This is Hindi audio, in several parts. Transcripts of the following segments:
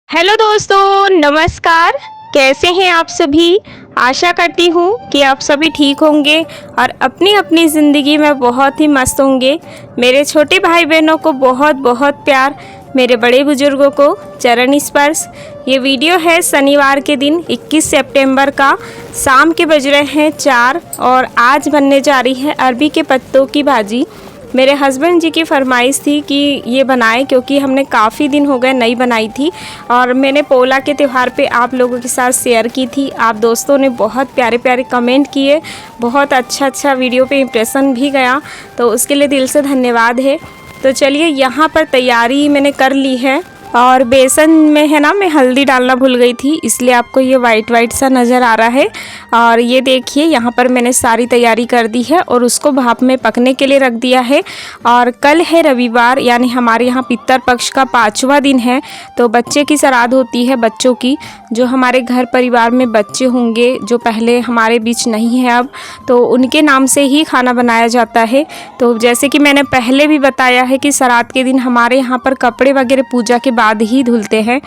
हेलो दोस्तों, नमस्कार। कैसे हैं आप सभी? आशा करती हूँ कि आप सभी ठीक होंगे और अपनी अपनी ज़िंदगी में बहुत ही मस्त होंगे। मेरे छोटे भाई बहनों को बहुत बहुत प्यार, मेरे बड़े बुजुर्गों को चरण स्पर्श। ये वीडियो है शनिवार के दिन 21 सितंबर का। शाम के बज रहे हैं 4 और आज बनने जा रही है अरबी के पत्तों की भाजी। मेरे हस्बैंड जी की फरमाइश थी कि ये बनाएं, क्योंकि हमने काफ़ी दिन हो गए नहीं बनाई थी और मैंने पोला के त्यौहार पे आप लोगों के साथ शेयर की थी। आप दोस्तों ने बहुत प्यारे प्यारे कमेंट किए, बहुत अच्छा वीडियो पे इम्प्रेशन भी गया, तो उसके लिए दिल से धन्यवाद है। तो चलिए, यहाँ पर तैयारी मैंने कर ली है और बेसन में है ना, मैं हल्दी डालना भूल गई थी, इसलिए आपको ये वाइट वाइट सा नज़र आ रहा है। और ये देखिए, यहाँ पर मैंने सारी तैयारी कर दी है और उसको भाप में पकने के लिए रख दिया है। और कल है रविवार, यानी हमारे यहाँ पितर पक्ष का 5वां दिन है, तो बच्चे की श्राद्ध होती है। बच्चों की, जो हमारे घर परिवार में बच्चे होंगे जो पहले हमारे बीच नहीं है अब, तो उनके नाम से ही खाना बनाया जाता है। तो जैसे कि मैंने पहले भी बताया है कि श्राद्ध के दिन हमारे यहाँ पर कपड़े वगैरह पूजा के बाद ही धुलते हैं,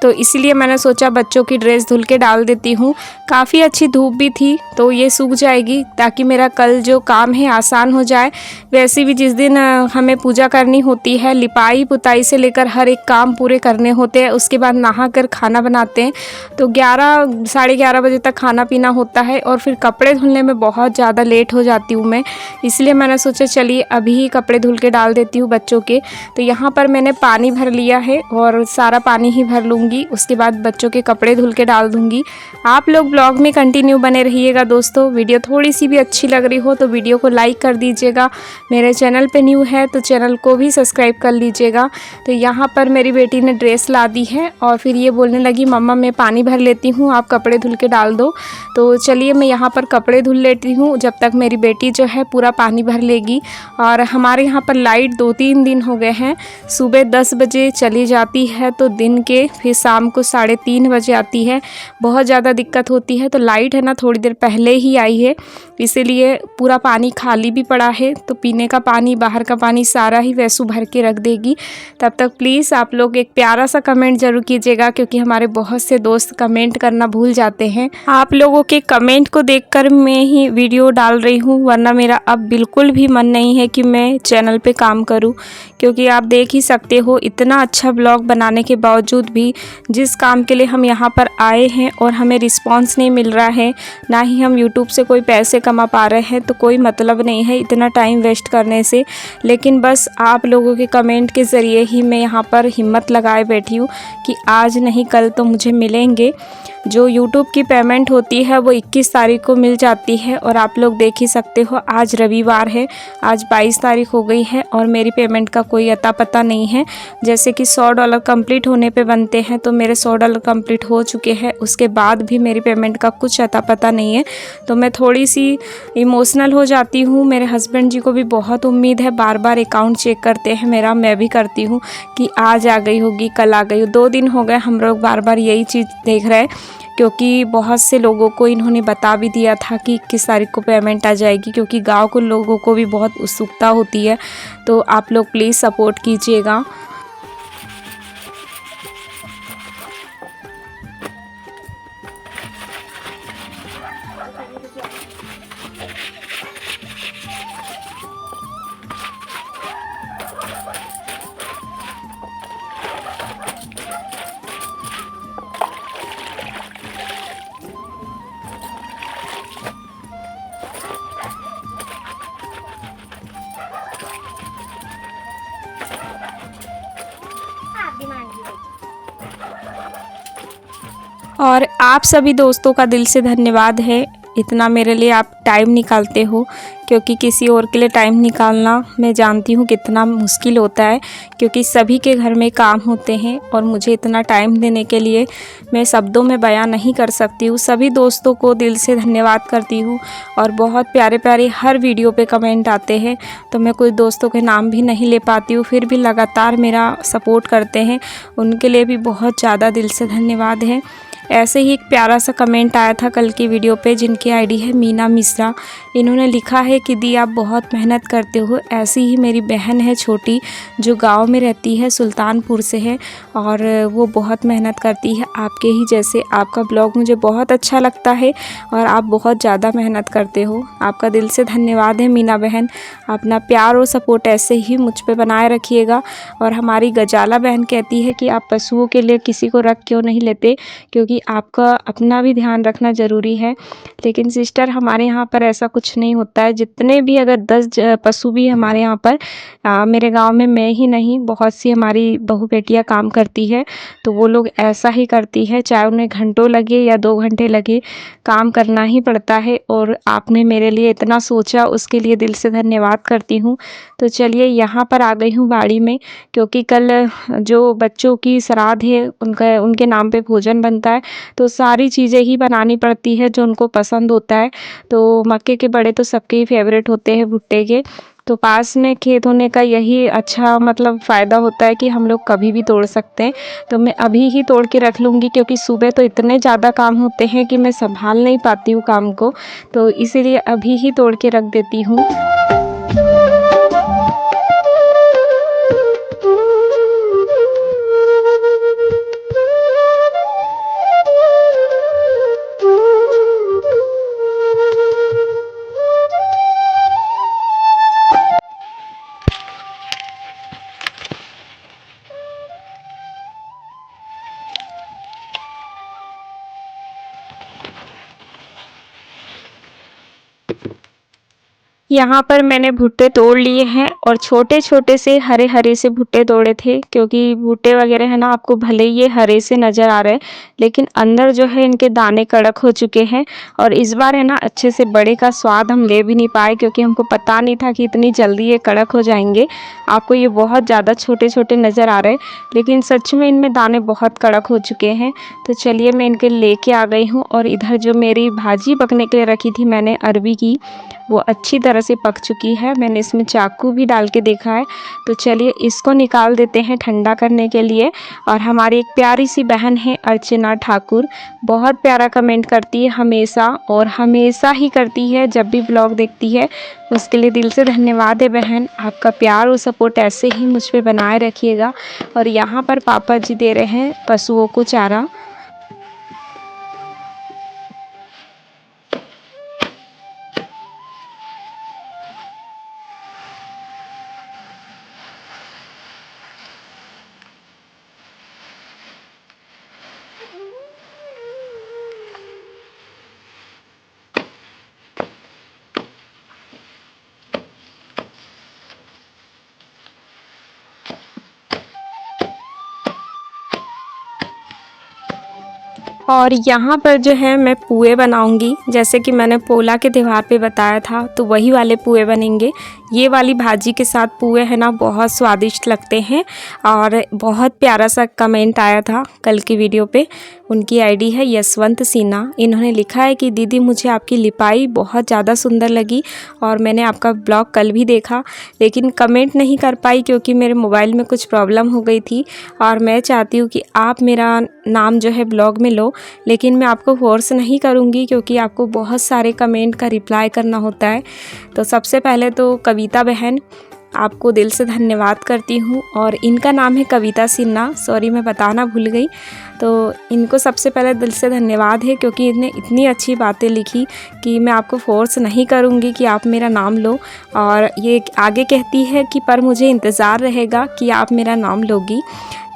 तो इसलिए मैंने सोचा बच्चों की ड्रेस धुल के डाल देती हूँ। काफ़ी अच्छी धूप भी थी, तो ये सूख जाएगी ताकि मेरा कल जो काम है आसान हो जाए। वैसे भी जिस दिन हमें पूजा करनी होती है, लिपाई पुताई से लेकर हर एक काम पूरे करने होते हैं। उसके बाद नहा कर खाना बनाते हैं, तो 11 साढ़े 11 बजे तक खाना पीना होता है और फिर कपड़े धुलने में बहुत ज़्यादा लेट हो जाती हूँ मैं। इसलिए मैंने सोचा चलिए अभी ही कपड़े धुल के डाल देती हूँ बच्चों के। तो यहाँ पर मैंने पानी भर लिया है और सारा पानी ही भर लूँगी, उसके बाद बच्चों के कपड़े धुल के डाल दूँगी। आप लोग ब्लॉग में कंटिन्यू बने रहिएगा दोस्तों। वीडियो थोड़ी सी भी अच्छी लग रही हो तो वीडियो को लाइक कर दीजिएगा। मेरे चैनल पे न्यू है तो चैनल को भी सब्सक्राइब कर लीजिएगा। तो यहाँ पर मेरी बेटी ने ड्रेस ला दी है और फिर ये बोलने लगी मम्मा मैं पानी भर लेती हूँ, आप कपड़े धुल के डाल दो। तो चलिए मैं यहाँ पर कपड़े धुल लेती हूँ जब तक मेरी बेटी जो है पूरा पानी भर लेगी। और हमारे यहाँ पर लाइट 2-3 दिन हो गए हैं, सुबह 10 बजे चली जाती है तो दिन के फिर शाम को 3:30 बजे आती है। बहुत ज़्यादा दिक्कत होती है। तो लाइट है ना थोड़ी देर पहले ही आई है, इसीलिए पूरा पानी खाली भी पड़ा है, तो पीने का पानी बाहर का पानी सारा ही वैसू भर के रख देगी। तब तक प्लीज़ आप लोग एक प्यारा सा कमेंट ज़रूर कीजिएगा, क्योंकि हमारे बहुत से दोस्त कमेंट करना भूल जाते हैं। आप लोगों के कमेंट को देखकर मैं ही वीडियो डाल रही हूँ, वरना मेरा अब बिल्कुल भी मन नहीं है कि मैं चैनल पे काम करूँ, क्योंकि आप देख ही सकते हो इतना अच्छा ब्लॉग बनाने के बावजूद भी जिस काम के लिए हम यहाँ पर आए हैं और हमें रिस्पांस नहीं मिल रहा है, ना ही हम यूट्यूब से कोई पैसे कमा पा रहे हैं, तो कोई मतलब नहीं है इतना टाइम वेस्ट करने से। लेकिन बस आप लोगों के कमेंट के ज़रिए ही मैं यहाँ पर हिम्मत लगाए बैठी हूँ कि आज नहीं कल तो मुझे मिलेंगे। जो यूट्यूब की पेमेंट होती है वो 21 तारीख को मिल जाती है और आप लोग देख ही सकते हो आज रविवार है, आज 22 तारीख हो गई है और मेरी पेमेंट का कोई अता पता नहीं है। जैसे कि $100 कंप्लीट होने पे बनते हैं, तो मेरे $100 कंप्लीट हो चुके हैं, उसके बाद भी मेरी पेमेंट का कुछ अता पता नहीं है। तो मैं थोड़ी सी इमोशनल हो जाती हूँ। मेरे हस्बैंड जी को भी बहुत उम्मीद है, बार बार अकाउंट चेक करते हैं मेरा, मैं भी करती हूँ कि आज आ गई होगी कल आ गई। 2 दिन हो गए हम लोग बार बार यही चीज़ देख रहे हैं, क्योंकि बहुत से लोगों को इन्होंने बता भी दिया था कि 21 तारीख को पेमेंट आ जाएगी, क्योंकि गांव के लोगों को भी बहुत उत्सुकता होती है। तो आप लोग प्लीज़ सपोर्ट कीजिएगा। और आप सभी दोस्तों का दिल से धन्यवाद है, इतना मेरे लिए आप टाइम निकालते हो, क्योंकि किसी और के लिए टाइम निकालना मैं जानती हूँ कितना मुश्किल होता है, क्योंकि सभी के घर में काम होते हैं और मुझे इतना टाइम देने के लिए मैं शब्दों में बयान नहीं कर सकती हूँ। सभी दोस्तों को दिल से धन्यवाद करती हूँ और बहुत प्यारे प्यारे हर वीडियो पे कमेंट आते हैं, तो मैं कुछ दोस्तों के नाम भी नहीं ले पाती हूँ, फिर भी लगातार मेरा सपोर्ट करते हैं, उनके लिए भी बहुत ज़्यादा दिल से धन्यवाद है। ऐसे ही एक प्यारा सा कमेंट आया था कल की वीडियो पे, जिनकी आईडी है मीना मिश्रा। इन्होंने लिखा है कि दी आप बहुत मेहनत करते हो। ऐसी ही मेरी बहन है छोटी, जो गांव में रहती है, सुल्तानपुर से है, और वो बहुत मेहनत करती है आपके ही जैसे। आपका ब्लॉग मुझे बहुत अच्छा लगता है और आप बहुत ज़्यादा मेहनत करते हो। आपका दिल से धन्यवाद है मीना बहन। अपना प्यार और सपोर्ट ऐसे ही मुझ पे बनाए रखिएगा। और हमारी गजाला बहन कहती है कि आप पशुओं के लिए किसी को रख क्यों नहीं लेते, क्योंकि आपका अपना भी ध्यान रखना ज़रूरी है। लेकिन सिस्टर, हमारे यहाँ पर ऐसा कुछ नहीं होता है। जितने भी अगर 10 पशु भी हमारे यहाँ पर, मेरे गांव में मैं ही नहीं, बहुत सी हमारी बहू बेटियाँ काम करती है, तो वो लोग ऐसा ही करती है। चाहे उन्हें घंटों लगे या 2 घंटे लगे, काम करना ही पड़ता है। और आपने मेरे लिए इतना सोचा, उसके लिए दिल से धन्यवाद करती हूँ। तो चलिए, यहाँ पर आ गई हूँ बाड़ी में, क्योंकि कल जो बच्चों की श्राद्ध है, उनके नाम पे भोजन बनता है, तो सारी चीज़ें ही बनानी पड़ती है जो उनको पसंद होता है। तो मक्के के बड़े तो सबके ही फेवरेट होते हैं, भुट्टे के। तो पास में खेत होने का यही अच्छा मतलब फ़ायदा होता है कि हम लोग कभी भी तोड़ सकते हैं। तो मैं अभी ही तोड़ के रख लूँगी, क्योंकि सुबह तो इतने ज़्यादा काम होते हैं कि मैं संभाल नहीं पाती हूँ काम को, तो इसीलिए अभी ही तोड़ के रख देती हूँ। यहाँ पर मैंने भुट्टे तोड़ लिए हैं, और छोटे छोटे से हरे हरे से भुट्टे तोड़े थे, क्योंकि भुट्टे वगैरह है ना, आपको भले ही ये हरे से नज़र आ रहे हैं, लेकिन अंदर जो है इनके दाने कड़क हो चुके हैं। और इस बार है ना, अच्छे से बड़े का स्वाद हम ले भी नहीं पाए, क्योंकि हमको पता नहीं था कि इतनी जल्दी ये कड़क हो जाएंगे। आपको ये बहुत ज़्यादा छोटे छोटे नज़र आ रहे हैं, लेकिन सच में इनमें दाने बहुत कड़क हो चुके हैं। तो चलिए, मैं इनके लेके आ गई हूँ। और इधर जो मेरी भाजी पकने के लिए रखी थी मैंने अरबी की, वो अच्छी तरह से पक चुकी है। मैंने इसमें चाकू भी डाल के देखा है। तो चलिए, इसको निकाल देते हैं ठंडा करने के लिए। और हमारी एक प्यारी सी बहन है अर्चना ठाकुर, बहुत प्यारा कमेंट करती है हमेशा, और हमेशा ही करती है जब भी ब्लॉग देखती है। उसके लिए दिल से धन्यवाद है बहन। आपका प्यार और सपोर्ट ऐसे ही मुझ पे बनाए रखिएगा। और यहाँ पर पापा जी दे रहे हैं पशुओं को चारा। और यहाँ पर जो है मैं पुए बनाऊंगी, जैसे कि मैंने पोला के त्यौहार पे बताया था, तो वही वाले पुए बनेंगे। ये वाली भाजी के साथ पुए है ना, बहुत स्वादिष्ट लगते हैं। और बहुत प्यारा सा कमेंट आया था कल की वीडियो पे। उनकी आईडी है यशवंत सिन्हा। इन्होंने लिखा है कि दीदी, मुझे आपकी लिपाई बहुत ज़्यादा सुंदर लगी, और मैंने आपका ब्लॉग कल भी देखा, लेकिन कमेंट नहीं कर पाई क्योंकि मेरे मोबाइल में कुछ प्रॉब्लम हो गई थी। और मैं चाहती हूँ कि आप मेरा नाम जो है ब्लॉग में लो, लेकिन मैं आपको फोर्स नहीं करूँगी, क्योंकि आपको बहुत सारे कमेंट का रिप्लाई करना होता है। तो सबसे पहले तो कविता बहन, आपको दिल से धन्यवाद करती हूँ। और इनका नाम है कविता सिन्हा, सॉरी मैं बताना भूल गई। तो इनको सबसे पहले दिल से धन्यवाद है, क्योंकि इन्हें इतनी अच्छी बातें लिखी कि मैं आपको फोर्स नहीं करूँगी कि आप मेरा नाम लो। और ये आगे कहती है कि पर मुझे इंतज़ार रहेगा कि आप मेरा नाम लोगी।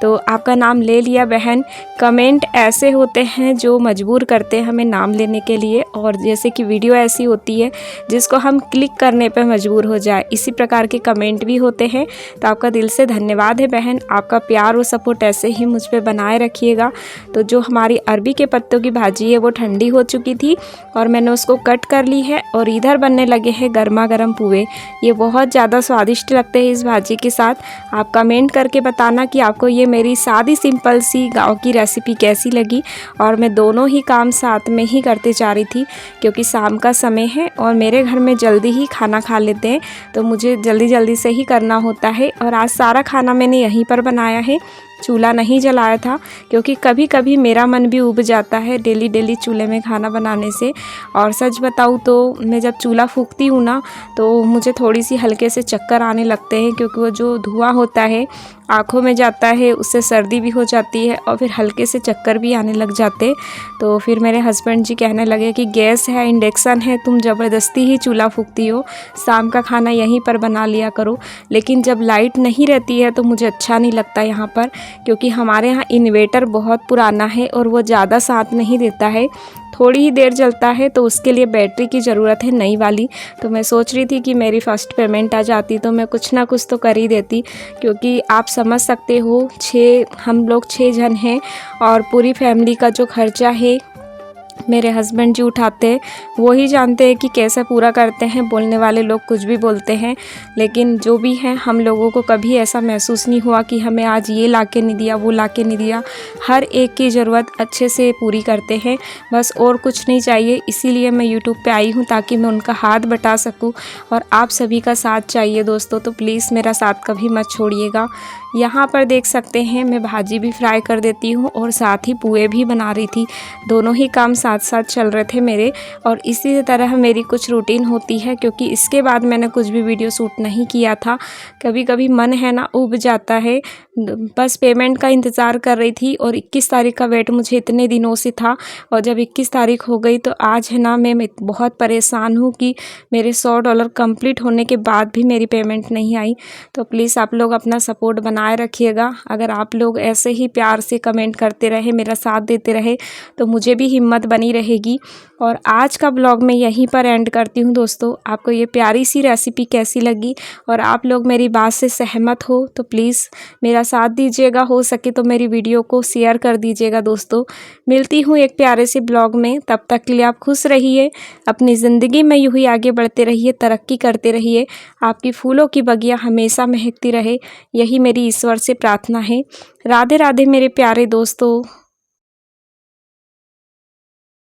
तो आपका नाम ले लिया बहन। कमेंट ऐसे होते हैं जो मजबूर करते हैं हमें नाम लेने के लिए, और जैसे कि वीडियो ऐसी होती है जिसको हम क्लिक करने पर मजबूर हो जाए, इसी प्रकार के कमेंट भी होते हैं। तो आपका दिल से धन्यवाद है बहन। आपका प्यार और सपोर्ट ऐसे ही मुझ पर बनाए रखिएगा। तो जो हमारी अरबी के पत्तों की भाजी है वो ठंडी हो चुकी थी, और मैंने उसको कट कर ली है। और इधर बनने लगे हैं गर्मा गर्म पुए। ये बहुत ज़्यादा स्वादिष्ट लगते हैं इस भाजी के साथ। आप कमेंट करके बताना कि आपको ये मेरी सादी सिंपल सी गांव की रेसिपी कैसी लगी। और मैं दोनों ही काम साथ में ही करते जा रही थी, क्योंकि शाम का समय है और मेरे घर में जल्दी ही खाना खा लेते हैं, तो मुझे जल्दी जल्दी से ही करना होता है। और आज सारा खाना मैंने यहीं पर बनाया है। चूल्हा नहीं जलाया था, क्योंकि कभी कभी मेरा मन भी ऊब जाता है डेली डेली चूल्हे में खाना बनाने से। और सच बताऊँ तो मैं जब चूल्हा फूंकती हूँ ना, तो मुझे थोड़ी सी हल्के से चक्कर आने लगते हैं, क्योंकि वो जो धुआं होता है आँखों में जाता है, उससे सर्दी भी हो जाती है और फिर हल्के से चक्कर भी आने लग जाते। तो फिर मेरे हस्बैंड जी कहने लगे कि गैस है, इंडक्शन है, तुम ज़बरदस्ती ही चूल्हा फूंकती हो, शाम का खाना यहीं पर बना लिया करो। लेकिन जब लाइट नहीं रहती है तो मुझे अच्छा नहीं लगता यहाँ पर, क्योंकि हमारे यहाँ इन्वेटर बहुत पुराना है और वो ज़्यादा साथ नहीं देता है, थोड़ी ही देर चलता है, तो उसके लिए बैटरी की ज़रूरत है नई वाली। तो मैं सोच रही थी कि मेरी फ़र्स्ट पेमेंट आ जाती तो मैं कुछ ना कुछ तो कर ही देती, क्योंकि आप समझ सकते हो हम लोग 6 जन हैं और पूरी फैमिली का जो खर्चा है मेरे हस्बैंड जी उठाते हैं। वो ही जानते हैं कि कैसे पूरा करते हैं। बोलने वाले लोग कुछ भी बोलते हैं, लेकिन जो भी है, हम लोगों को कभी ऐसा महसूस नहीं हुआ कि हमें आज ये ला के नहीं दिया, वो ला के नहीं दिया। हर एक की ज़रूरत अच्छे से पूरी करते हैं, बस और कुछ नहीं चाहिए। इसीलिए मैं यूट्यूब पे आई हूँ, ताकि मैं उनका हाथ बटा सकूँ। और आप सभी का साथ चाहिए दोस्तों, तो प्लीज़ मेरा साथ कभी मत छोड़िएगा। यहाँ पर देख सकते हैं मैं भाजी भी फ्राई कर देती हूँ और साथ ही पुए भी बना रही थी। दोनों ही काम साथ साथ चल रहे थे मेरे। और इसी तरह मेरी कुछ रूटीन होती है, क्योंकि इसके बाद मैंने कुछ भी वीडियो शूट नहीं किया था। कभी कभी मन है ना ऊब जाता है। बस पेमेंट का इंतज़ार कर रही थी और 21 तारीख का वेट मुझे इतने दिनों से था। और जब 21 तारीख हो गई तो आज है ना मैं बहुत परेशान हूँ कि मेरे $100 कंप्लीट होने के बाद भी मेरी पेमेंट नहीं आई। तो प्लीज़ आप लोग अपना सपोर्ट बनाए रखिएगा। अगर आप लोग ऐसे ही प्यार से कमेंट करते रहे, मेरा साथ देते रहे, तो मुझे भी हिम्मत बनी रहेगी। और आज का ब्लॉग मैं यहीं पर एंड करती हूँ दोस्तों। आपको ये प्यारी सी रेसिपी कैसी लगी और आप लोग मेरी बात से सहमत हो तो प्लीज़ मेरा साथ दीजिएगा। हो सके तो मेरी वीडियो को शेयर कर दीजिएगा दोस्तों। मिलती हूँ एक प्यारे से ब्लॉग में, तब तक के लिए आप खुश रहिए, अपनी ज़िंदगी में यूँ ही आगे बढ़ते रहिए, तरक्की करते रहिए, आपकी फूलों की बगिया हमेशा महकती रहे, यही मेरी ईश्वर से प्रार्थना है। राधे राधे मेरे प्यारे दोस्तों।